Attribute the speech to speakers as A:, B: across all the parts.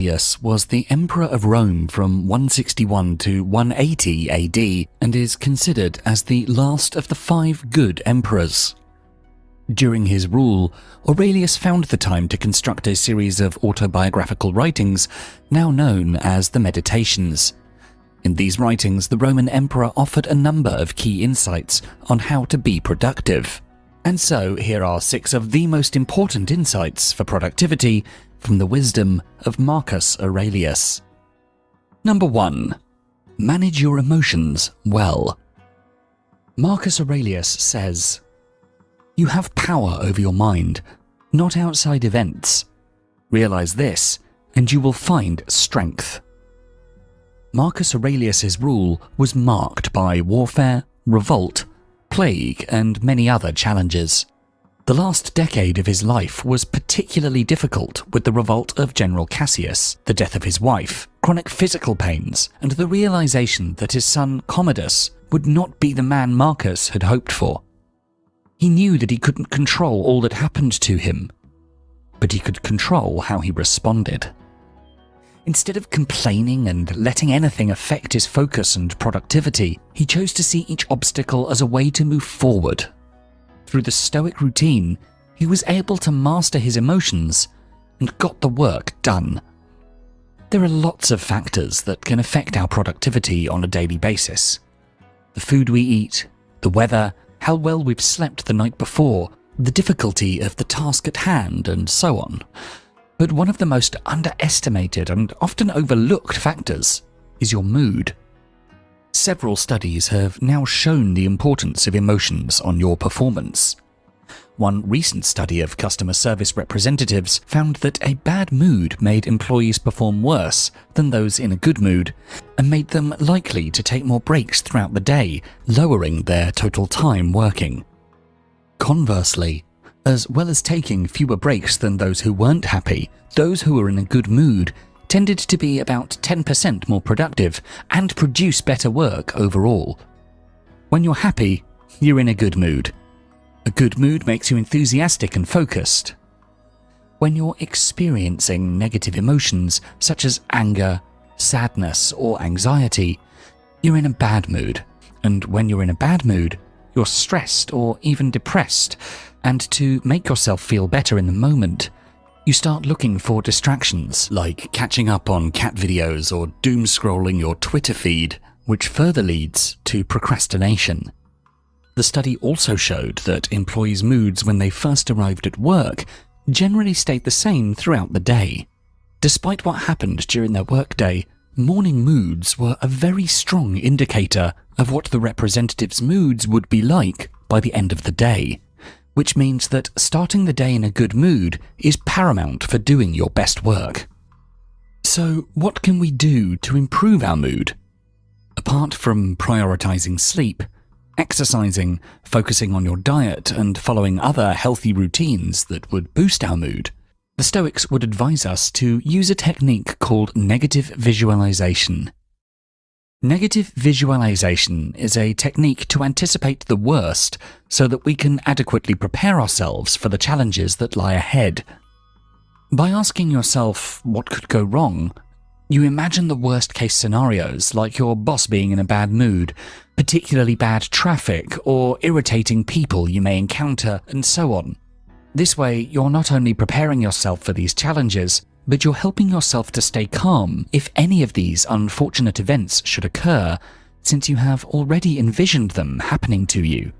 A: Aurelius was the emperor of Rome from 161 to 180 AD and is considered as the last of the 5 good emperors. During his rule, Aurelius found the time to construct a series of autobiographical writings now known as the Meditations. In these writings, the Roman emperor offered a number of key insights on how to be productive. And so here are 6 of the most important insights for productivity from the wisdom of Marcus Aurelius. Number 1. Manage your emotions well. Marcus Aurelius says, "You have power over your mind, not outside events. Realize this, and you will find strength." Marcus Aurelius's rule was marked by warfare, revolt, plague, and many other challenges. The last decade of his life was particularly difficult with the revolt of General Cassius, the death of his wife, chronic physical pains, and the realization that his son Commodus would not be the man Marcus had hoped for. He knew that he couldn't control all that happened to him, but he could control how he responded. Instead of complaining and letting anything affect his focus and productivity, he chose to see each obstacle as a way to move forward. Through the Stoic routine, he was able to master his emotions and got the work done. There are lots of factors that can affect our productivity on a daily basis. The food we eat, the weather, how well we've slept the night before, the difficulty of the task at hand, and so on. But one of the most underestimated and often overlooked factors is your mood. Several studies have now shown the importance of emotions on your performance. One recent study of customer service representatives found that a bad mood made employees perform worse than those in a good mood and made them likely to take more breaks throughout the day, lowering their total time working. Conversely, as well as taking fewer breaks than those who weren't happy, those who were in a good mood tended to be about 10% more productive and produce better work overall. When you're happy, you're in a good mood. A good mood makes you enthusiastic and focused. When you're experiencing negative emotions such as anger, sadness, or anxiety, you're in a bad mood. And when you're in a bad mood, you're stressed or even depressed. And to make yourself feel better in the moment, you start looking for distractions like catching up on cat videos or doom scrolling your Twitter feed, which further leads to procrastination. The study also showed that employees' moods when they first arrived at work generally stayed the same throughout the day. Despite what happened during their workday, morning moods were a very strong indicator of what the representatives' moods would be like by the end of the day, which means that starting the day in a good mood is paramount for doing your best work. So, what can we do to improve our mood? Apart from prioritizing sleep, exercising, focusing on your diet, and following other healthy routines that would boost our mood, the Stoics would advise us to use a technique called negative visualization. Negative visualization is a technique to anticipate the worst so that we can adequately prepare ourselves for the challenges that lie ahead. By asking yourself what could go wrong, you imagine the worst-case scenarios like your boss being in a bad mood, particularly bad traffic, or irritating people you may encounter, and so on. This way, you're not only preparing yourself for these challenges, but you're helping yourself to stay calm if any of these unfortunate events should occur, since you have already envisioned them happening to you.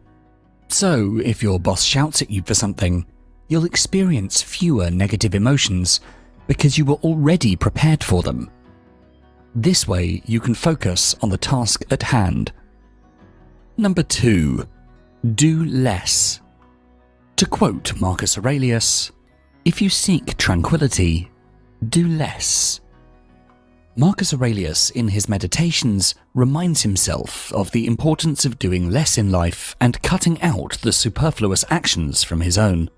A: So, if your boss shouts at you for something, you'll experience fewer negative emotions because you were already prepared for them. This way, you can focus on the task at hand. Number 2. Do less. To quote Marcus Aurelius, "If you seek tranquility, do less." Marcus Aurelius, in his Meditations, reminds himself of the importance of doing less in life and cutting out the superfluous actions from his own.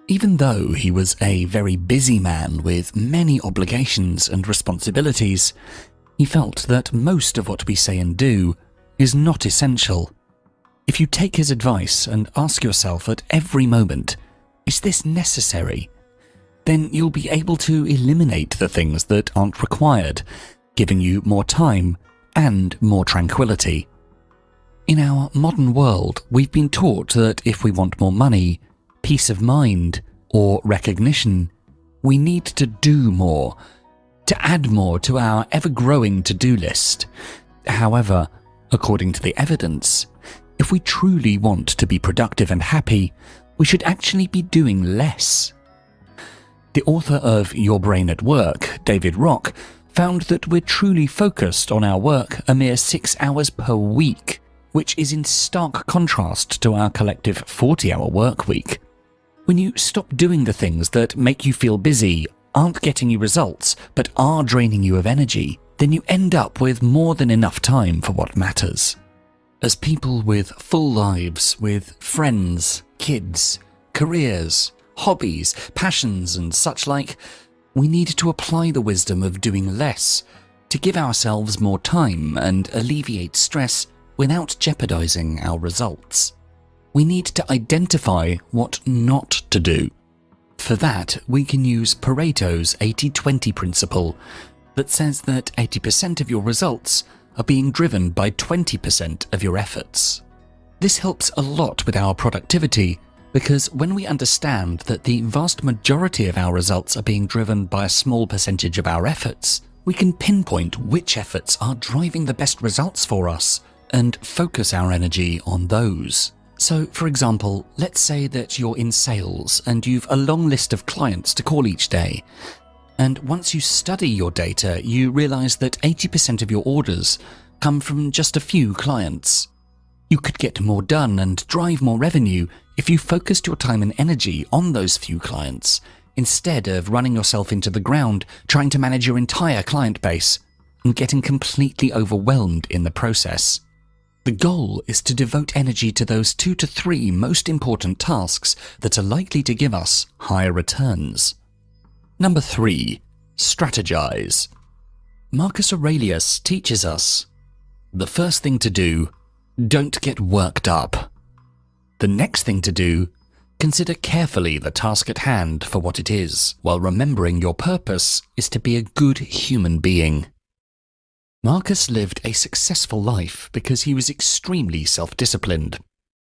A: Even though he was a very busy man with many obligations and responsibilities, he felt that most of what we say and do is not essential. If you take his advice and ask yourself at every moment, is this necessary? then you'll be able to eliminate the things that aren't required, giving you more time and more tranquility. In our modern world, we've been taught that if we want more money, peace of mind, or recognition, we need to do more, to add more to our ever-growing to-do list. However, according to the evidence, if we truly want to be productive and happy, we should actually be doing less. The author of Your Brain at Work, David Rock, found that we're truly focused on our work a mere 6 hours per week, which is in stark contrast to our collective 40-hour work week. When you stop doing the things that make you feel busy, aren't getting you results, but are draining you of energy, then you end up with more than enough time for what matters. As people with full lives, with friends, kids, careers, hobbies, passions and such like, we need to apply the wisdom of doing less to give ourselves more time and alleviate stress without jeopardizing our results. We need to identify what not to do. For that, we can use Pareto's 80-20 principle that says that 80% of your results are being driven by 20% of your efforts. This helps a lot with our productivity because when we understand that the vast majority of our results are being driven by a small percentage of our efforts, we can pinpoint which efforts are driving the best results for us and focus our energy on those. So, for example, let's say that you're in sales and you've a long list of clients to call each day. And once you study your data, you realize that 80% of your orders come from just a few clients. You could get more done and drive more revenue if you focused your time and energy on those few clients, instead of running yourself into the ground trying to manage your entire client base and getting completely overwhelmed in the process. The goal is to devote energy to those 2 to 3 most important tasks that are likely to give us higher returns. Number 3. Strategize. Marcus Aurelius teaches us, the first thing to do, don't get worked up. The next thing to do, consider carefully the task at hand for what it is, while remembering your purpose is to be a good human being. Marcus lived a successful life because he was extremely self-disciplined.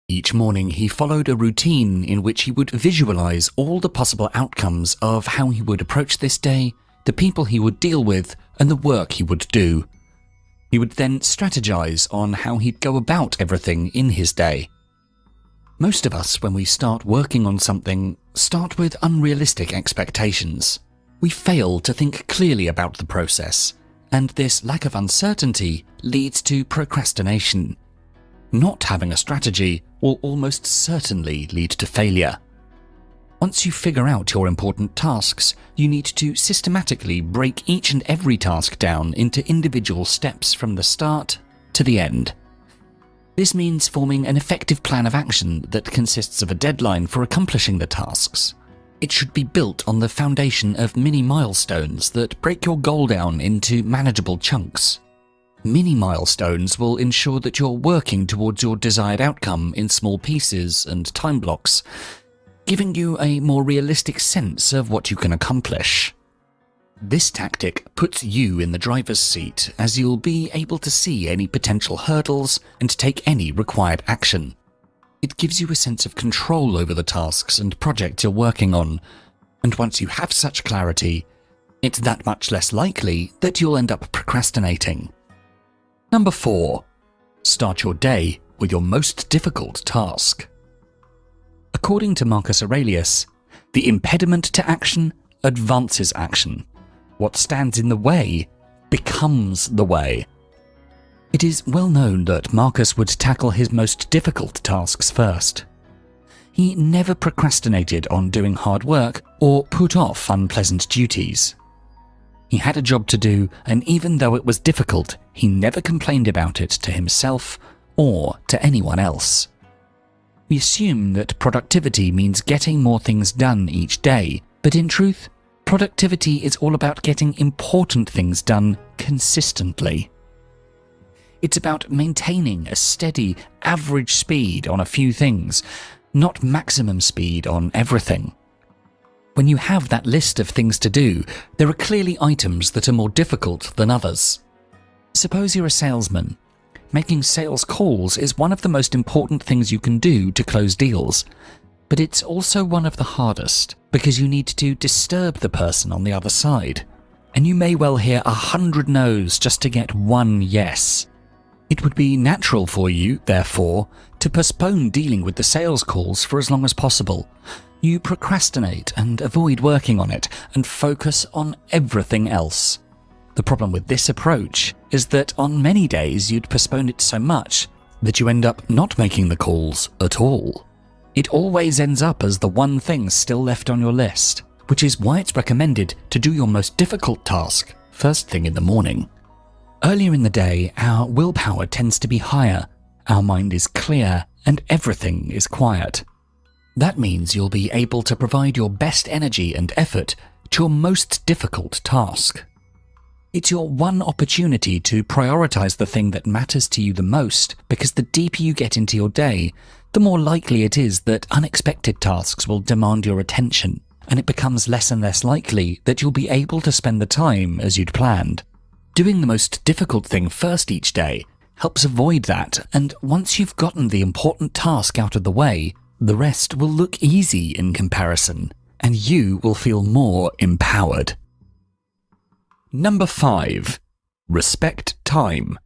A: Each morning he followed a routine in which he would visualize all the possible outcomes of how he would approach this day, the people he would deal with, and the work he would do. He would then strategize on how he'd go about everything in his day. Most of us, when we start working on something, start with unrealistic expectations. We fail to think clearly about the process, and this lack of uncertainty leads to procrastination. Not having a strategy will almost certainly lead to failure. Once you figure out your important tasks, you need to systematically break each and every task down into individual steps from the start to the end. This means forming an effective plan of action that consists of a deadline for accomplishing the tasks. It should be built on the foundation of mini milestones that break your goal down into manageable chunks. Mini milestones will ensure that you're working towards your desired outcome in small pieces and time blocks, giving you a more realistic sense of what you can accomplish. This tactic puts you in the driver's seat, as you'll be able to see any potential hurdles and take any required action. It gives you a sense of control over the tasks and projects you're working on, and once you have such clarity, it's that much less likely that you'll end up procrastinating. Number 4. Start your day with your most difficult task. According to Marcus Aurelius, the impediment to action advances action. What stands in the way becomes the way. It is well known that Marcus would tackle his most difficult tasks first. He never procrastinated on doing hard work or put off unpleasant duties. He had a job to do, and even though it was difficult, he never complained about it to himself or to anyone else. We assume that productivity means getting more things done each day, but in truth, productivity is all about getting important things done consistently. It's about maintaining a steady, average speed on a few things, not maximum speed on everything. When you have that list of things to do, there are clearly items that are more difficult than others. Suppose you're a salesman. Making sales calls is one of the most important things you can do to close deals, but it's also one of the hardest because you need to disturb the person on the other side, and you may well hear 100 no's just to get one yes. It would be natural for you, therefore, to postpone dealing with the sales calls for as long as possible. You procrastinate and avoid working on it and focus on everything else. The problem with this approach is that on many days you'd postpone it so much that you end up not making the calls at all. It always ends up as the one thing still left on your list, which is why it's recommended to do your most difficult task first thing in the morning. Earlier in the day, our willpower tends to be higher, our mind is clear, and everything is quiet. That means you'll be able to provide your best energy and effort to your most difficult task. It's your one opportunity to prioritize the thing that matters to you the most, because the deeper you get into your day, the more likely it is that unexpected tasks will demand your attention, and it becomes less and less likely that you'll be able to spend the time as you'd planned. Doing the most difficult thing first each day helps avoid that, and once you've gotten the important task out of the way, the rest will look easy in comparison, and you will feel more empowered. Number 5. Respect time.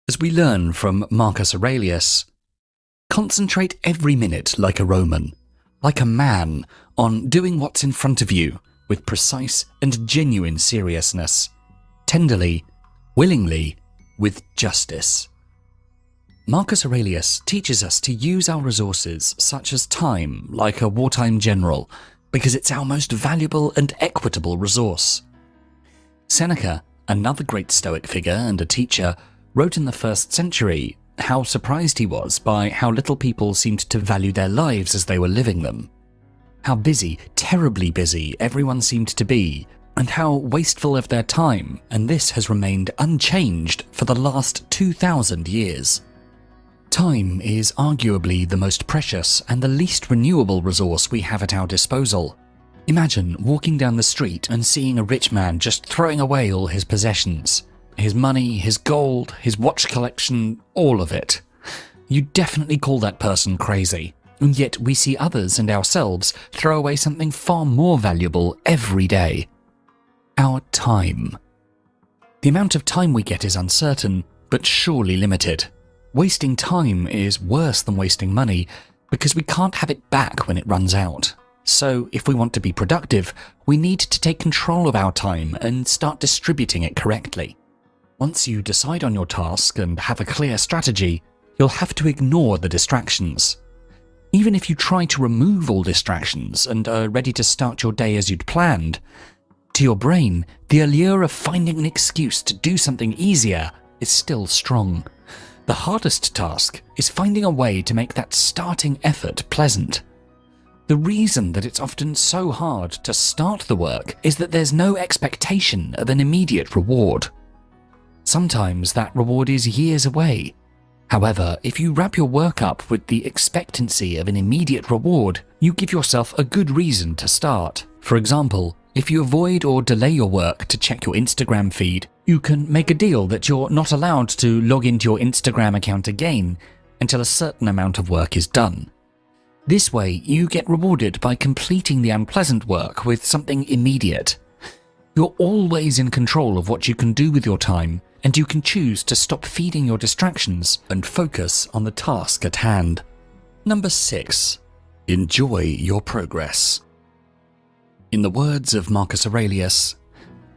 A: As we learn from Marcus Aurelius, concentrate every minute like a Roman, like a man, on doing what's in front of you with precise and genuine seriousness, tenderly, willingly, with justice. Marcus Aurelius teaches us to use our resources, such as time, like a wartime general, because it's our most valuable and equitable resource. Seneca, another great Stoic figure and a teacher, wrote in the 1st century how surprised he was by how little people seemed to value their lives as they were living them. How busy, terribly busy, everyone seemed to be, and how wasteful of their time, and this has remained unchanged for the last 2,000 years. Time is arguably the most precious and the least renewable resource we have at our disposal. Imagine walking down the street and seeing a rich man just throwing away all his possessions. His money, his gold, his watch collection, all of it. You'd definitely call that person crazy, and yet we see others and ourselves throw away something far more valuable every day. Our time. The amount of time we get is uncertain, but surely limited. Wasting time is worse than wasting money because we can't have it back when it runs out. So if we want to be productive, we need to take control of our time and start distributing it correctly. Once you decide on your task and have a clear strategy, you'll have to ignore the distractions. Even if you try to remove all distractions and are ready to start your day as you'd planned, to your brain, the allure of finding an excuse to do something easier is still strong. The hardest task is finding a way to make that starting effort pleasant. The reason that it's often so hard to start the work is that there's no expectation of an immediate reward. Sometimes that reward is years away. However, if you wrap your work up with the expectancy of an immediate reward, you give yourself a good reason to start. For example, if you avoid or delay your work to check your Instagram feed, you can make a deal that you're not allowed to log into your Instagram account again until a certain amount of work is done. This way, you get rewarded by completing the unpleasant work with something immediate. You're always in control of what you can do with your time, and you can choose to stop feeding your distractions and focus on the task at hand. Number 6. Enjoy your progress. In the words of Marcus Aurelius,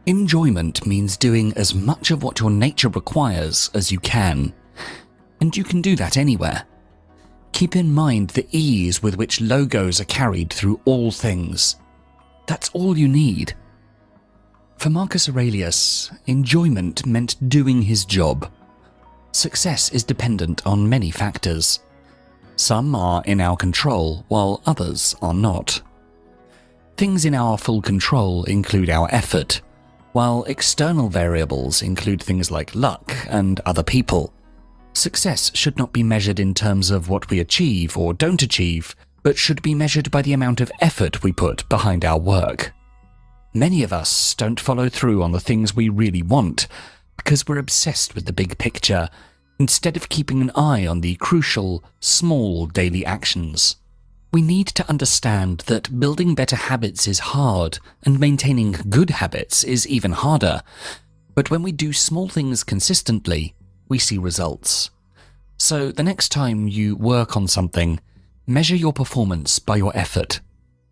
A: enjoyment means doing as much of what your nature requires as you can, and you can do that anywhere. Keep in mind the ease with which logos are carried through all things. That's all you need. For Marcus Aurelius, enjoyment meant doing his job. Success is dependent on many factors. Some are in our control, while others are not. Things in our full control include our effort, while external variables include things like luck and other people. Success should not be measured in terms of what we achieve or don't achieve, but should be measured by the amount of effort we put behind our work. Many of us don't follow through on the things we really want because we're obsessed with the big picture, instead of keeping an eye on the crucial, small daily actions. We need to understand that building better habits is hard, and maintaining good habits is even harder. But when we do small things consistently, we see results. So the next time you work on something, measure your performance by your effort.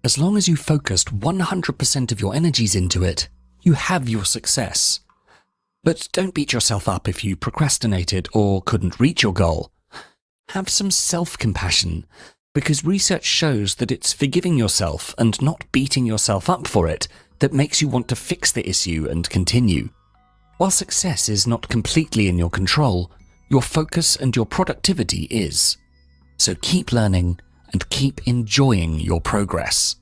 A: As long as you focused 100% of your energies into it, you have your success. But don't beat yourself up if you procrastinated or couldn't reach your goal. Have some self-compassion, because research shows that it's forgiving yourself and not beating yourself up for it that makes you want to fix the issue and continue. While success is not completely in your control, your focus and your productivity is. So keep learning and keep enjoying your progress.